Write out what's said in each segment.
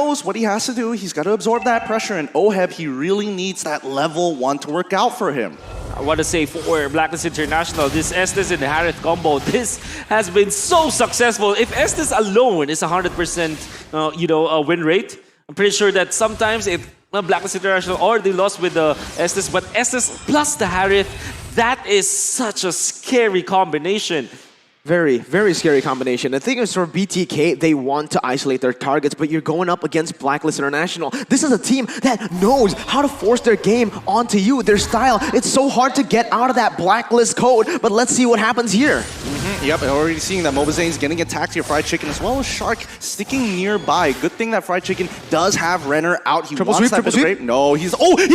knows what he has to do. He's got to absorb that pressure, and Oheb, he really needs that level 1 to work out for him. I want to say for Blacklist International, this Estes and Harith combo, this has been so successful. If Estes alone is 100% win rate, I'm pretty sure that sometimes if Blacklist International already lost with the Estes, but Estes plus the Harith, that is such a scary combination. Very, very scary combination. The thing is, for BTK, they want to isolate their targets, but you're going up against Blacklist International. This is a team that knows how to force their game onto you, their style. It's so hard to get out of that Blacklist code, but let's see what happens here. Yep, already seeing that Mobazane's getting attacked here. Fried Chicken as well as Shark sticking nearby. Good thing that Fried Chicken does have Renner out. He triple wants sweep, that triple bit of grape. No, he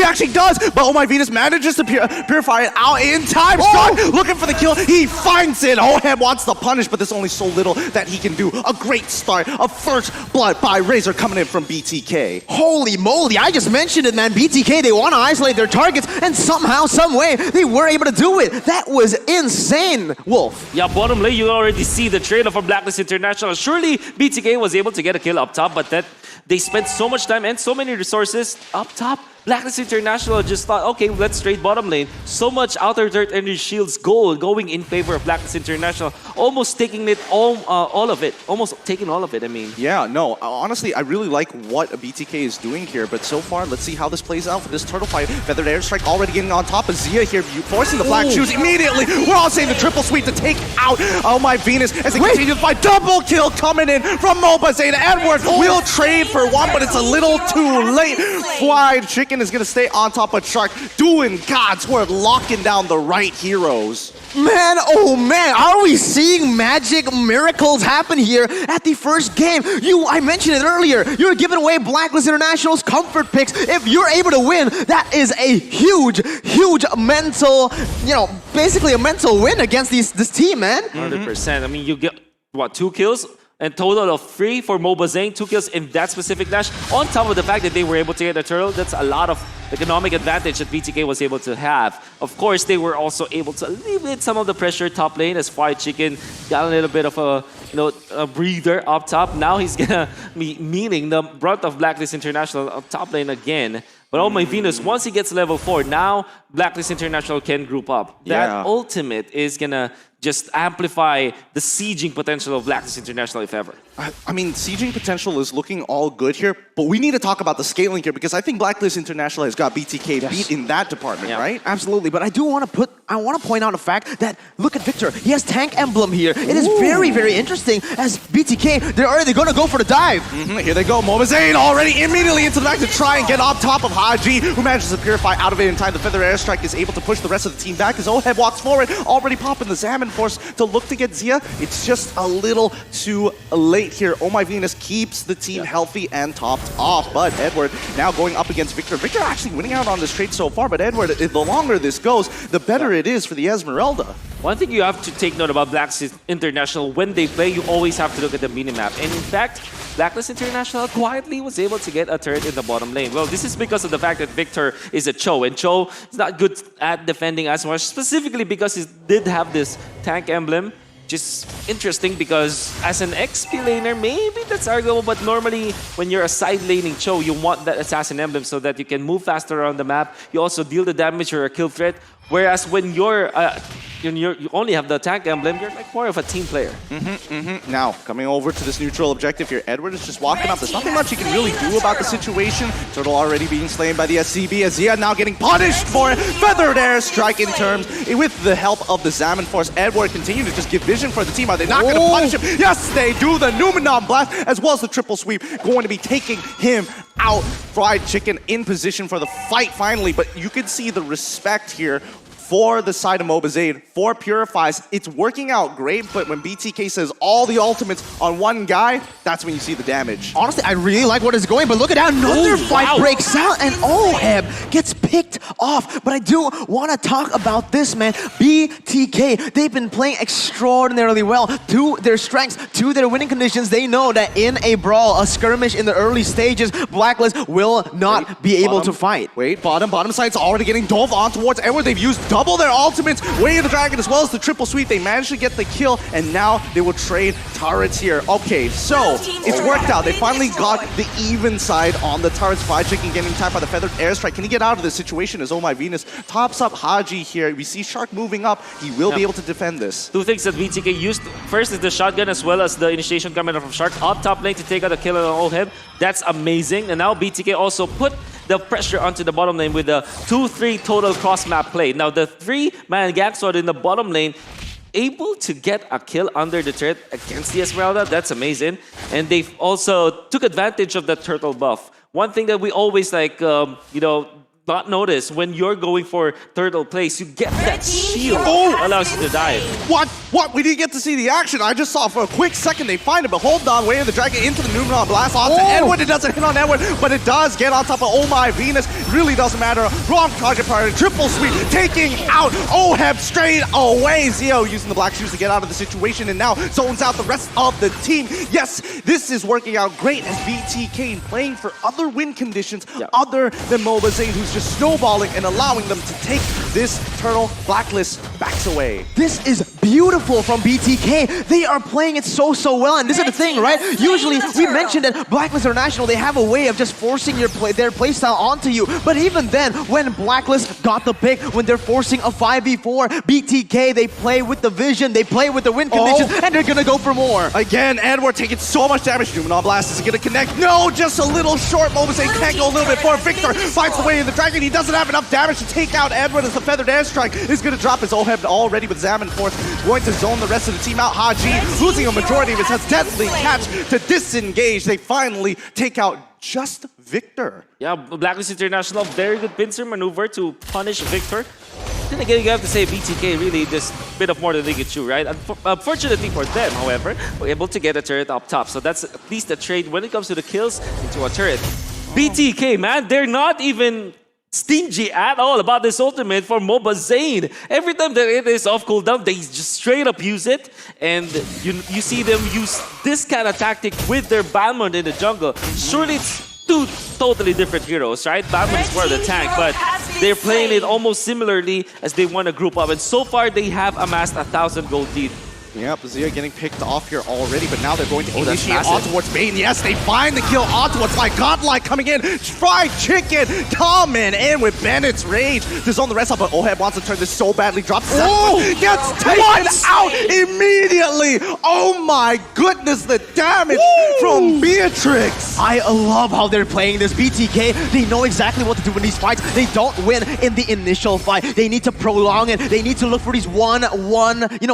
actually does! But Oh My Venus manages to purify it out in time. Shark looking for the kill. He finds it. Oheb wants the punish, but there's only so little that he can do. A great start. A first blood by Razor coming in from BTK. Holy moly, I just mentioned it, man. BTK, they want to isolate their targets, and somehow, some way, they were able to do it. That was insane, Wolf. Yeah, bottom lane, you already see the trade-off from Blacklist International. Surely BTK was able to get a kill up top, but that they spent so much time and so many resources up top. Blacklist International just thought, okay, let's trade bottom lane. So much outer dirt energy shields gold going in favor of Blacklist International, almost taking it all of it. Almost taking all of it, I mean. Yeah, no, honestly, I really like what BTK is doing here, but so far, let's see how this plays out for this turtle fight. Feathered Airstrike already getting on top of Zia here, forcing the Black Shoes immediately. We're all saying the triple sweep to take out Oh My Venus as they continue to fight. Double kill coming in from Mobazane. Edward will trade for one, but it's a little too late. Fried Chicken is going to stay on top of Shark, doing God's work, locking down the right heroes. Man, oh man, are we seeing magic miracles happen here at the first game? I mentioned it earlier, you're giving away Blacklist International's comfort picks. If you're able to win, that is a huge mental, basically a mental win against this team, man. 100%. I mean, you get, what, 2 kills? And total of 3 for Mobazane, 2 kills in that specific dash. On top of the fact that they were able to get a turtle, that's a lot of economic advantage that BTK was able to have. Of course, they were also able to alleviate some of the pressure top lane as Fried Chicken got a little bit of a breather up top. Now he's gonna be meaning the brunt of Blacklist International up top lane again. But Oh My Venus, once he gets level 4, now Blacklist International can group up. That ultimate is gonna just amplify the sieging potential of Blacklist International, if ever. I mean, sieging potential is looking all good here, but we need to talk about the scaling here because I think Blacklist International has got BTK beat in that department, right? Absolutely, but I want to point out a fact that, look at Victor, he has tank emblem here. It is very, very interesting as BTK, they're already going to go for the dive. Here they go, Mobazane already immediately into the back to try and get on top of Haji, who manages to purify out of it in time. The Feather Airstrike is able to push the rest of the team back as Oheb walks forward, already popping the Salmon Force to look to get Zia. It's just a little too late here. Oh My Venus keeps the team healthy and topped off, but Edward now going up against Victor. Victor actually winning out on this trade so far, but Edward, the longer this goes, the better it is for the Esmeralda. One thing you have to take note about Blacklist International, when they play, you always have to look at the minimap. And in fact, Blacklist International quietly was able to get a turret in the bottom lane. Well, this is because of the fact that Victor is a Cho, and Cho is not good at defending as much, specifically because he did have this tank emblem. Just interesting because as an XP laner, maybe that's arguable, but normally when you're a side laning Cho, you want that assassin emblem so that you can move faster around the map. You also deal the damage or a kill threat. Whereas when you only have the tank emblem, you're like more of a team player. Now, coming over to this neutral objective here, Edward is just walking up. There's nothing much he can really do about the situation. Turtle already being slain by the SCB. Azia now getting punished for it. Feathered Airstrike in terms with the help of the Salmon Force. Edward continue to just give vision for the team. Are they not going to punish him? Yes, they do. The Numenon Blast as well as the triple sweep going to be taking him out. Fried Chicken in position for the fight finally, but you can see the respect here for the side of Mobazade, for Purifies. It's working out great, but when BTK says all the ultimates on one guy, that's when you see the damage. Honestly, I really like what is going, but look at how another fight breaks out, and Oheb gets picked off. But I do want to talk about this, man. BTK, they've been playing extraordinarily well. To their strengths, to their winning conditions, they know that in a brawl, a skirmish in the early stages, Blacklist will not be able to fight. Wait, bottom side's already getting dove on towards Edward. They've used double their ultimates. Way of the Dragon as well as the triple sweep. They managed to get the kill, and now they will trade turrets here. Okay, so it's worked out. They finally got the even side on the turrets. Fly Chicken getting tapped by the feathered airstrike. Can he get out of this situation as Oh My Venus tops up Haji here? We see Shark moving up. He will be able to defend this. Two things that BTK used. First is the shotgun as well as the initiation coming from Shark up top lane to take out the kill on Oheb. That's amazing. And now BTK also put the pressure onto the bottom lane with the 2-3 total cross-map play. Now the 3-man gang sword in the bottom lane able to get a kill under the turret against the Esmeralda. That's amazing. And they also took advantage of the turtle buff. One thing that we always not notice when you're going for turtle place, you get that shield that allows you to dive. What? We didn't get to see the action. I just saw for a quick second they find it, but hold on, way of the Dragon into the Numeron blast onto Edward. It doesn't hit on Edward, but it does get on top of Oh My Venus. It really doesn't matter. Wrong target priority. Triple sweep, taking out Oheb straight away. Zio using the black shoes to get out of the situation and now zones out the rest of the team. Yes, this is working out great as BTK playing for other win conditions other than Moba Zane, who's just snowballing and allowing them to take this turtle Blacklist backs away. This is beautiful from BTK. They are playing it so well, and this is the thing, right? Usually, we mentioned that Blacklist International, they have a way of just forcing their playstyle onto you. But even then, when Blacklist got the pick, when they're forcing a 5v4, BTK, they play with the vision, they play with the win conditions, and they're gonna go for more. Again, Edward taking so much damage. Numenon Blast is gonna connect. No, just a little short. Mobase can't go a little bit forward. Victor finds the way in the Dragon. He doesn't have enough damage to take out Edward as the feathered airstrike is gonna drop his Oheb already with Zam in fourth. Going to zone the rest of the team out. Haji losing a majority of his has deadly catch to disengage. They finally take out just Victor. Yeah, Blacklist International, very good pincer maneuver to punish Victor. Then again, you have to say BTK really just bit of more than they could chew, right? Unfortunately for them, however, were able to get a turret up top. So that's at least a trade when it comes to the kills into a turret. BTK, man, they're not even stingy at all about this ultimate for Moba Zane. Every time that it is off cooldown, they just straight up use it. And you see them use this kind of tactic with their Balmond in the jungle. Surely it's two totally different heroes, right? Balmond is more the tank, but they're playing it almost similarly as they want to group up. And so far, they have amassed 1,000 gold lead. Yep, Zia getting picked off here already, but now they're going to initiate on towards Bane. Yes, they find the kill on towards my Godlike coming in. Fried Chicken coming in with Bennett's Rage to zone the rest up, but Oheb wants to turn this so badly. Drops gets taken out immediately. Oh my goodness, the damage from Beatrix. I love how they're playing this. BTK, they know exactly what to do in these fights. They don't win in the initial fight. They need to prolong it. They need to look for these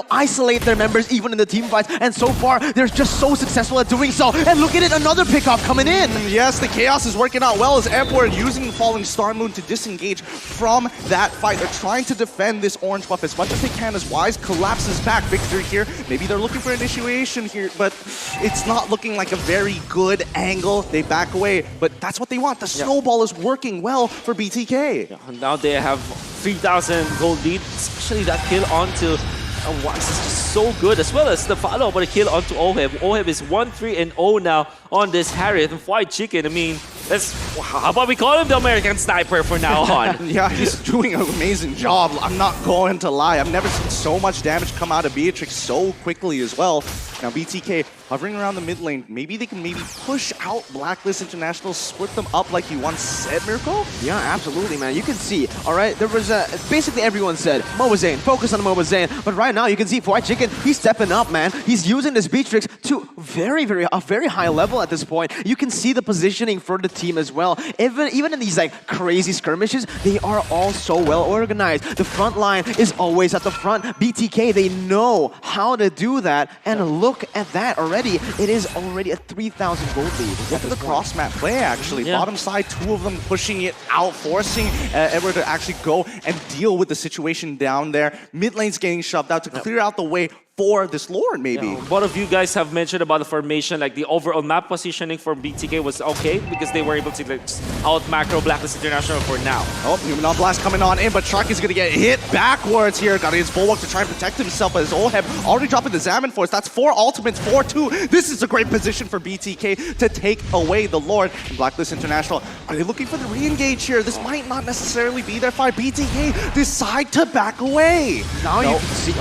isolate their members even in the team fights, and so far they're just so successful at doing so. And look at it, another pickoff coming in. Yes, the chaos is working out well as Edward using the Falling Star Moon to disengage from that fight. They're trying to defend this orange buff as much as they can as Wise collapses back. Victor here, maybe they're looking for initiation here, but it's not looking like a very good angle. They back away, but that's what they want. The snowball is working well for BTK. Yeah, now they have 3,000 gold lead, especially that kill onto Wise is just so good, as well as the follow-up, but a kill onto Oheb. Oheb is 1-3-0 now on this Harriet. And Fried Chicken, I mean, how about we call him the American Sniper for now on? Yeah, he's doing an amazing job. I'm not going to lie. I've never seen so much damage come out of Beatrix so quickly as well. Now BTK hovering around the mid lane. Maybe they can push out Blacklist International, split them up like you once said, Miracle? Yeah, absolutely, man. You can see, all right, there was basically everyone said, Moba Zane, focus on Moba Zane. But right now, you can see Fried Chicken, he's stepping up, man. He's using this Beatrix to a very high level at this point. You can see the positioning for the team as well. Even in these like crazy skirmishes, they are all so well organized. The front line is always at the front. BTK, they know how to do that. And look at that already. It is already a 3,000 gold lead. Look at the cross-map play, actually. Yeah. Bottom side, two of them pushing it out, forcing Edward to actually go and deal with the situation down there. Mid lane's getting shoved out to clear out the way for this Lord, maybe. One of you guys have mentioned about the formation, like the overall map positioning for BTK was okay because they were able to like, out macro Blacklist International for now. Oh, Human Blast coming on in, but Shark is going to get hit backwards here. Got his Bulwark to try and protect himself, but his Oheb already dropping the Zaman Force. That's 4 ultimates, 4-2. This is a great position for BTK to take away the Lord. And Blacklist International, are they looking for the re-engage here? This might not necessarily be their fight. BTK decide to back away. Now you can see,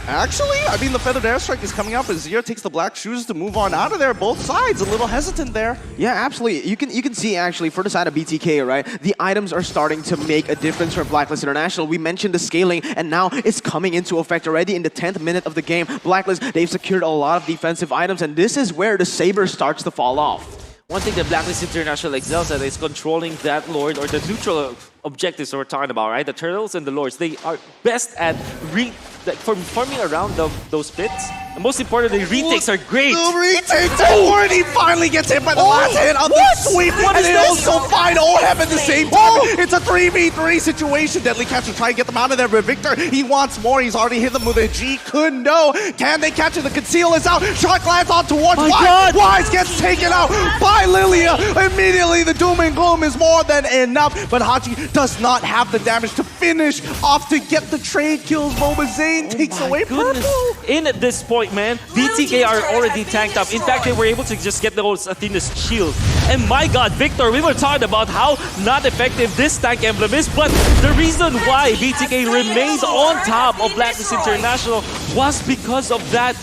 Actually, I mean, the Feathered Airstrike is coming up as Zero takes the black shoes to move on out of there. Both sides a little hesitant there. Yeah, absolutely. You can see actually for the side of BTK, right? The items are starting to make a difference for Blacklist International. We mentioned the scaling, and now it's coming into effect already in the 10th minute of the game. Blacklist, they've secured a lot of defensive items, and this is where the Saber starts to fall off. One thing that Blacklist International excels at is controlling that Lord or the neutral objectives that we're talking about, right? The Turtles and the Lords, they are best at forming around those pits. And most importantly, retakes are great. The retakes are he finally gets hit by the last hit on the sweep. What and is they this? also find Oheb at the same time. It's a 3v3 situation. Deadly Catcher trying to get them out of there, but Victor, he wants more. He's already hit them with a G. Couldn't know. Can they catch it? The conceal is out. Shark lands on towards Wise. Wise gets taken out by Lilia. Immediately, the doom and gloom is more than enough, but Haji does not have the damage to finish off to get the trade kills. Moba Zane takes away Purple. In at this point, man, BTK are already tanked up. In fact, they were able to just get those Athena's shield. And my god, Victor, we were talking about how not effective this tank emblem is, but the reason why BTK remained on top of Blacklist International was because of that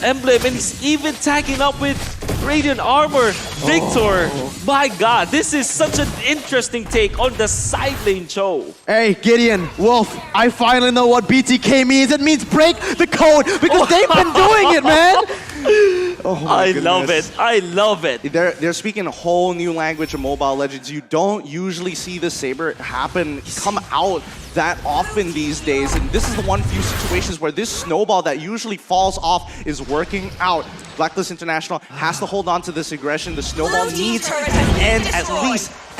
emblem, and he's even tagging up with Radiant Armor. Victor, my god, this is such an interesting take on the side lane show. Hey, Gideon, Wolf, I finally know what BTK means. It means break the code because they've been doing it, man. I love it. I love it. They're speaking a whole new language of Mobile Legends. You don't usually see the Saber come out that often these days, and this is the one few situations where this snowball that usually falls off is working out. Blacklist International has to hold on to this aggression. The snowball needs to end at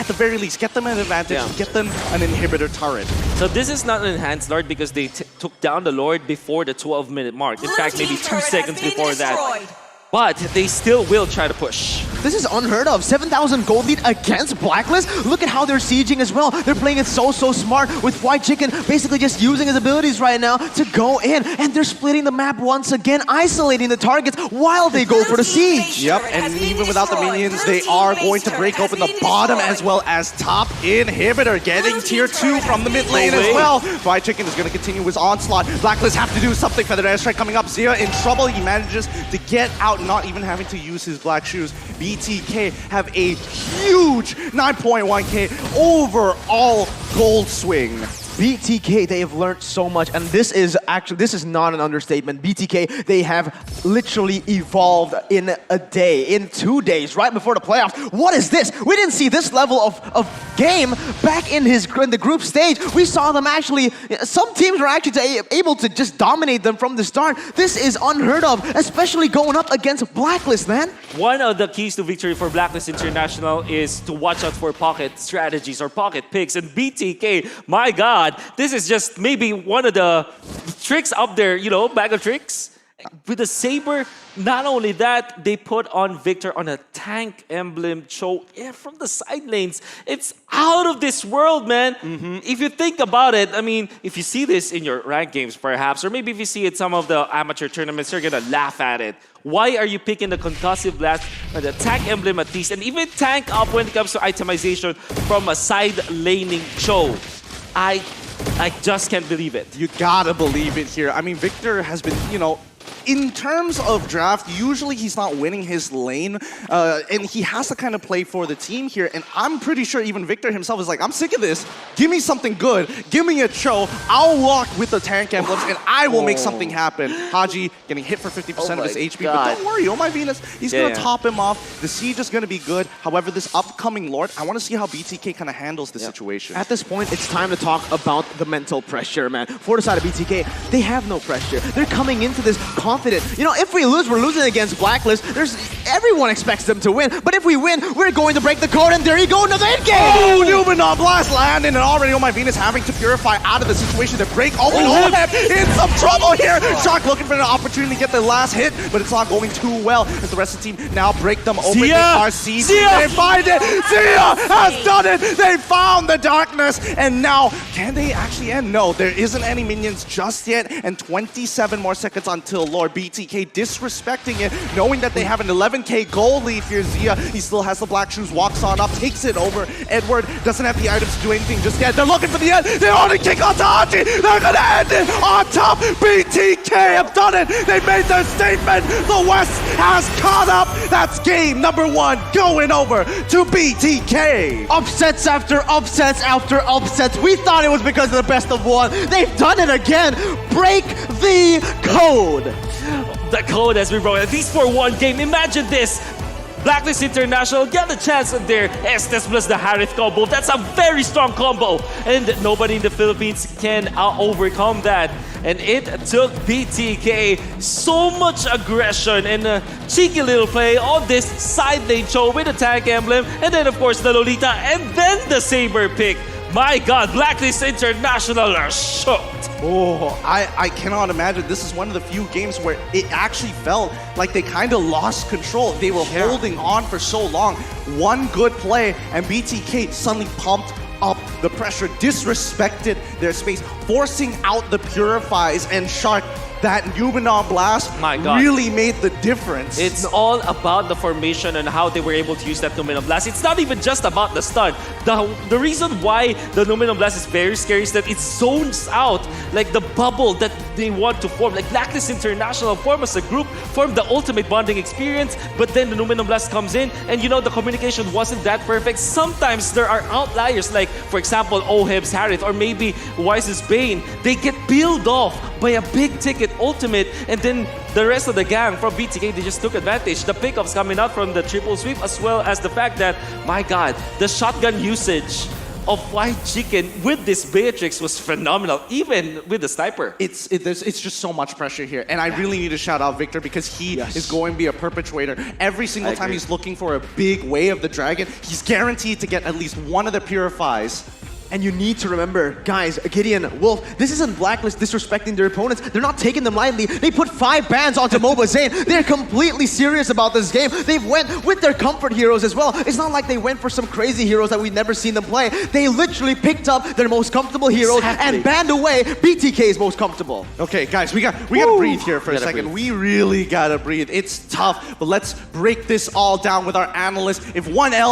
the very least, get them an advantage, get them an inhibitor turret. So this is not an enhanced Lord because they took down the Lord before the 12-minute mark. In fact, maybe 2 seconds before that. But they still will try to push. This is unheard of. 7,000 gold lead against Blacklist. Look at how they're sieging as well. They're playing it so smart with White Chicken basically just using his abilities right now to go in. And they're splitting the map once again, isolating the targets while they go for the siege. Yep, and even without the minions, they are going to break open the bottom as well as top inhibitor, getting tier 2 from the mid lane as well. White Chicken is going to continue his onslaught. Blacklist have to do something. Feathered Airstrike coming up. Zia in trouble. He manages to get out, not even having to use his black shoes. BTK have a huge 9.1k overall gold swing. BTK, they have learned so much, and this is not an understatement. BTK, they have literally evolved in a day, in 2 days, right before the playoffs. What is this? We didn't see this level of game back in the group stage. We saw them actually, some teams were actually able to just dominate them from the start. This is unheard of, especially going up against Blacklist, man. One of the keys to victory for Blacklist International is to watch out for pocket strategies or pocket picks, and BTK, my god, this is just maybe one of the tricks up there, you know, bag of tricks. With the Saber, not only that, they put on Victor on a tank emblem show from the side lanes. It's out of this world, man. If you think about it, I mean, if you see this in your ranked games perhaps, or maybe if you see it some of the amateur tournaments, you're gonna laugh at it. Why are you picking the concussive blast or the tank emblem at least, and even tank up when it comes to itemization from a side laning show? I just can't believe it. You gotta believe it here. I mean, Victor has been, you know, in terms of draft, usually he's not winning his lane, and he has to kind of play for the team here. And I'm pretty sure even Victor himself is like, I'm sick of this. Give me something good. Give me a show. I'll walk with the tank emblems, and I will make something happen. Haji getting hit for 50% of his HP, but don't worry, oh my Venus, he's going to top him off. The siege is going to be good. However, this upcoming Lord, I want to see how BTK kind of handles the situation. At this point, it's time to talk about the mental pressure, man. For the side of BTK, they have no pressure. They're coming into this confident. You know, if we lose, we're losing against Blacklist. Everyone expects them to win. But if we win, we're going to break the code, and there you go, another end game! Oh, Numenor Blast landing, and already my Venus having to purify out of the situation to break open. Oheb in some trouble here. Shark looking for an opportunity to get the last hit, but it's not going too well as the rest of the team now break them open. They are seized. They find it. Zia has done it. They found the darkness, and now can they actually end? No, there isn't any minions just yet, and 27 more seconds until Lord BTK disrespecting it, knowing that they have an 11k gold lead here. Zia, he still has the black shoes, walks on up, takes it over. Edward doesn't have the items to do anything just yet. They're looking for the end. They already kick on to Hachi. They're gonna end it on top. BTK have done it. They made their statement. The West has caught up. That's game number 1 going over to BTK. Upsets after upsets after upsets. We thought it was because of the best of one. They've done it again. Break the code. The code has been broken, at least for one game. Imagine this. Blacklist International get the chance of their Estes plus the Harith combo. That's a very strong combo. And nobody in the Philippines can overcome that. And it took BTK so much aggression and a cheeky little play on this side lane show with the tank emblem. And then, of course, the Lolita. And then the Saber pick. My God, Blacklist International are shocked. Oh, I cannot imagine. This is one of the few games where it actually felt like they kind of lost control. They were holding on for so long. One good play, and BTK suddenly pumped up the pressure, disrespected their space, forcing out the Purifies, and Shark, that Numenor Blast really made the difference. It's all about the formation and how they were able to use that Numenor Blast. It's not even just about the stun. The reason why the Numenor Blast is very scary is that it zones out like the bubble that they want to form. Like Blacklist International form as a group, form the ultimate bonding experience, but then the Numenor Blast comes in and you know the communication wasn't that perfect. Sometimes there are outliers like, for example, Oheb's Harith or maybe Wise's Bane. They get peeled off by a big ticket ultimate, and then the rest of the gang from BTK, they just took advantage. The pickups coming out from the triple sweep, as well as the fact that, my God, the shotgun usage of White Chicken with this Beatrix was phenomenal, even with the sniper. It's just so much pressure here, and I really need to shout out Victor because he is going to be a perpetuator. Every single time he's looking for a big way of the dragon, he's guaranteed to get at least one of the Purifies. And you need to remember, guys, Gideon, Wolf, this isn't Blacklist disrespecting their opponents. They're not taking them lightly. They put 5 bans onto Moba Zane. They're completely serious about this game. They've went with their comfort heroes as well. It's not like they went for some crazy heroes that we've never seen them play. They literally picked up their most comfortable heroes and banned away BTK's most comfortable. Okay, guys, we got to breathe here for a second. We really got to breathe. It's tough, but let's break this all down with our analysts. If one L